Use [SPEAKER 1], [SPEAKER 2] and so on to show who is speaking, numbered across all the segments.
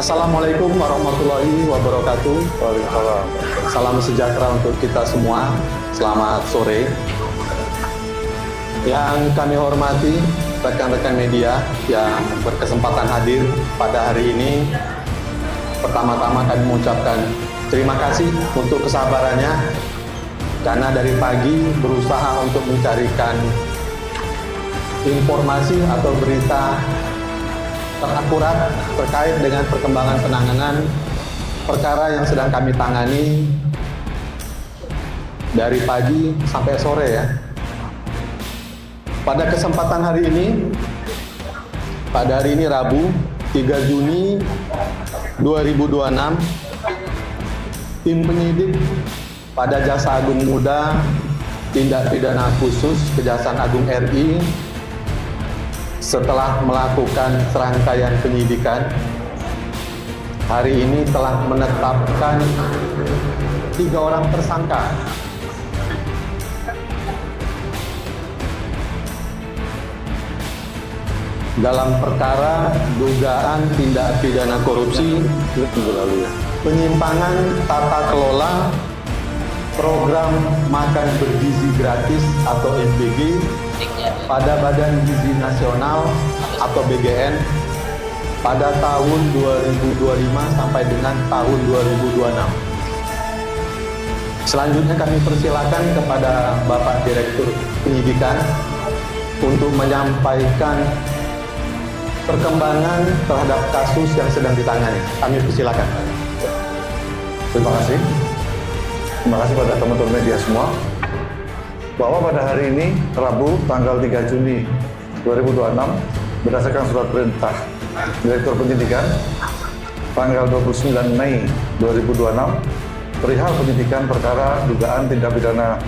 [SPEAKER 1] Assalamualaikum warahmatullahi wabarakatuh.
[SPEAKER 2] Waalaikumsalam.
[SPEAKER 1] Salam sejahtera untuk kita semua. Selamat sore. Yang kami hormati rekan-rekan media yang berkesempatan hadir pada hari ini. Pertama-tama kami mengucapkan terima kasih untuk kesabarannya karena dari pagi berusaha untuk mencarikan informasi atau berita terakurat terkait dengan perkembangan penanganan perkara yang sedang kami tangani dari pagi sampai sore ya. Pada kesempatan hari ini, pada hari ini Rabu 3 Juni 2026, tim penyidik pada Jaksa Agung Muda Tindak Pidana Khusus Kejaksaan Agung RI setelah melakukan serangkaian penyidikan, hari ini telah menetapkan 3 orang tersangka dalam perkara dugaan tindak pidana korupsi, penyimpangan tata kelola program makan bergizi gratis atau MBG pada Badan Gizi Nasional atau BGN pada tahun 2025 sampai dengan tahun 2026. Selanjutnya kami persilakan kepada Bapak Direktur Penyidikan untuk menyampaikan perkembangan terhadap kasus yang sedang ditangani. Kami persilakan.
[SPEAKER 2] Terima kasih. Terima kasih pada teman-teman media semua, bahwa pada hari ini, Rabu, tanggal 3 Juni 2026, berdasarkan surat perintah Direktur Penyidikan, tanggal 29 Mei 2026, perihal penyidikan perkara dugaan tindak pidana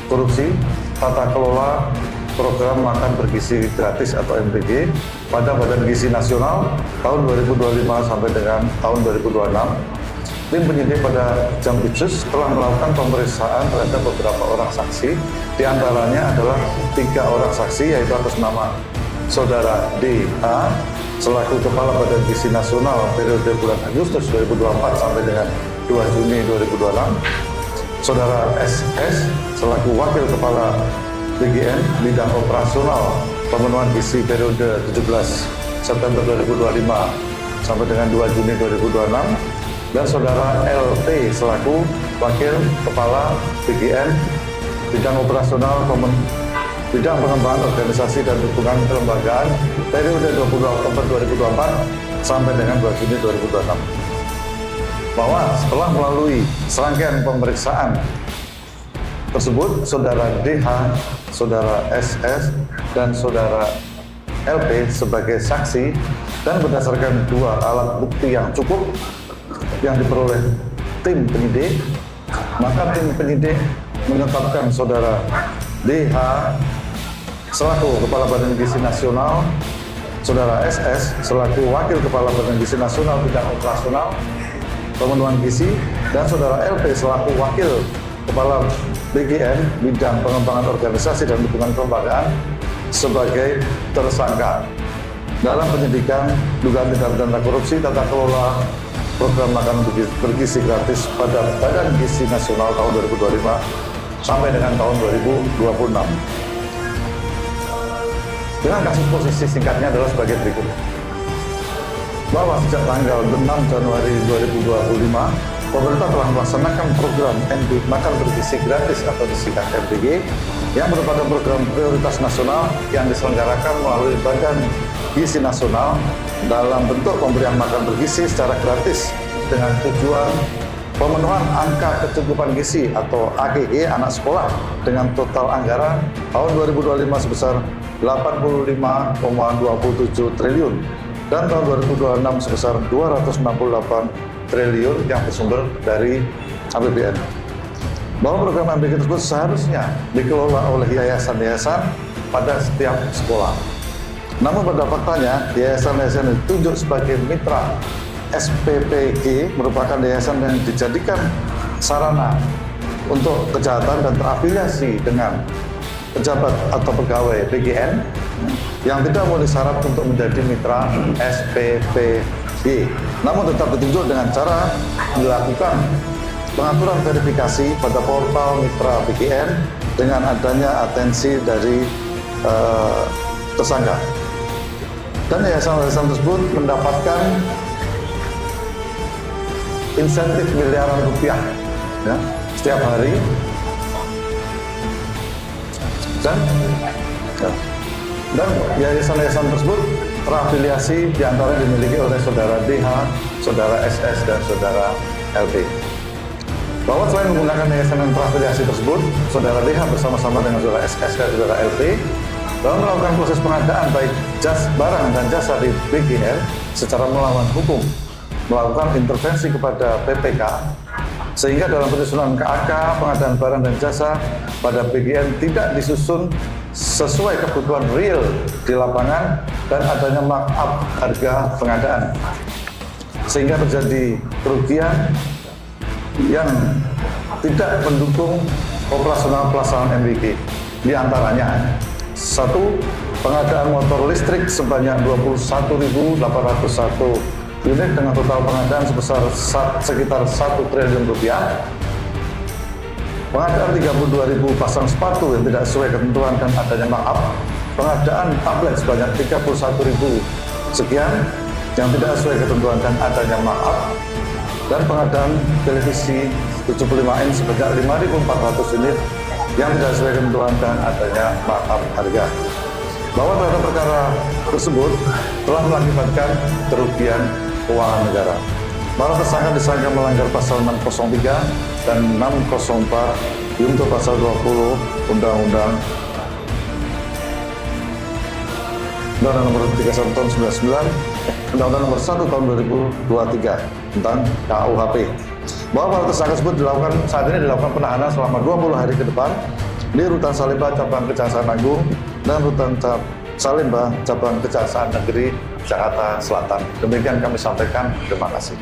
[SPEAKER 2] korupsi, tata kelola program makan bergizi gratis atau MBG pada Badan Gizi Nasional tahun 2025 sampai dengan tahun 2026. Tim penyidik pada Jampitsus telah melakukan pemeriksaan terhadap beberapa orang saksi, diantaranya adalah 3 orang saksi, yaitu atas nama Saudara DH selaku Kepala Badan Gizi Nasional periode bulan Agustus 2024 sampai dengan 2 Juni 2026, Saudara SS selaku Wakil Kepala BGN Bidang Operasional Pemenuhan Gizi periode 17 September 2025 sampai dengan 2 Juni 2026, dan Saudara LT selaku Wakil Kepala BGN Bidang Operasional Bidang Pengembangan Organisasi dan Dukungan Kelembagaan periode 20 Oktober 2024 sampai dengan 2 Juni 2026. Bahwa setelah melalui serangkaian pemeriksaan tersebut, Saudara DH, Saudara SS, dan Saudara LP sebagai saksi, dan berdasarkan 2 alat bukti yang cukup yang diperoleh tim penyidik, maka tim penyidik menetapkan Saudara DH selaku Kepala Badan Gizi Nasional, Saudara SS selaku Wakil Kepala Badan Gizi Nasional Bidang Operasional Pemenuhan Gizi, dan Saudara LP selaku Wakil Kepala BGN Bidang Pengembangan Organisasi dan Dukungan Kelembagaan sebagai tersangka dalam penyidikan dugaan tindak pidana korupsi tata kelola program makan bergizi gratis pada Badan Gizi Nasional tahun 2025 sampai dengan tahun 2026. Dengan kasus posisi singkatnya adalah sebagai berikut. Bahwa sejak tanggal 6 Januari 2025, pemerintah telah melaksanakan program makan bergizi gratis atau disingkat MBG yang merupakan program prioritas nasional yang diselenggarakan melalui Badan Gizi Nasional dalam bentuk pemberian makan bergizi secara gratis dengan tujuan pemenuhan angka kecukupan gizi atau AGG anak sekolah dengan total anggaran tahun 2025 sebesar 85,27 triliun dan tahun 2026 sebesar 268 triliun yang bersumber dari APBN. Bahwa program MBG tersebut seharusnya dikelola oleh yayasan-yayasan pada setiap sekolah. Namun pada faktanya, yayasan-yayasan yang ditunjuk sebagai mitra SPPG merupakan yayasan yang dijadikan sarana untuk kejahatan dan terafiliasi dengan pejabat atau pegawai BGN yang tidak memenuhi syarat untuk menjadi mitra SPPG. namun tetap ditinjau dengan cara dilakukan pengaturan verifikasi pada portal mitra BGN dengan adanya atensi dari tersangka. Dan yayasan-yayasan tersebut mendapatkan insentif miliaran rupiah ya, setiap hari. Dan yayasan-yayasan tersebut terafiliasi diantaranya dimiliki oleh saudara DH, saudara SS, dan saudara LP. Bahwa selain menggunakan yayasan yang terafiliasi tersebut, saudara DH bersama-sama dengan saudara SS dan saudara LP dalam melakukan proses pengadaan baik barang dan jasa di BGN secara melawan hukum, melakukan intervensi kepada PPK, sehingga dalam penyusunan KAK pengadaan barang dan jasa pada BGN tidak disusun sesuai kebutuhan real di lapangan dan adanya markup harga pengadaan, sehingga terjadi kerugian yang tidak mendukung operasional pelaksanaan MBG. Di antaranya, 1. Pengadaan motor listrik sebanyak 21.801 unit dengan total pengadaan sebesar sekitar 1 triliun rupiah. Pengadaan 32.000 pasang sepatu yang tidak sesuai ketentuan dan adanya markup. Pengadaan tablet sebanyak 31.000 sekian yang tidak sesuai ketentuan dan adanya markup. Dan pengadaan televisi 75 inch sebanyak 5.400 unit yang tidak sesuai ketentuan dan adanya markup harga. Bahwa terhadap perkara tersebut telah mengakibatkan kerugian keuangan negara. Para tersangka disangka melanggar pasal 603 dan 604 junto pasal 20 Undang-Undang Nomor 31 Tahun 99, Undang-Undang Nomor 1 Tahun 2023 tentang KUHP. Bahwa para tersangka tersebut saat ini dilakukan penahanan selama 20 hari ke depan di Rutan Salemba Cabang Kejaksaan Agung dan Rutan Salemba Cabang Kejaksaan Negeri Jakarta Selatan. Demikian kami sampaikan. Terima kasih.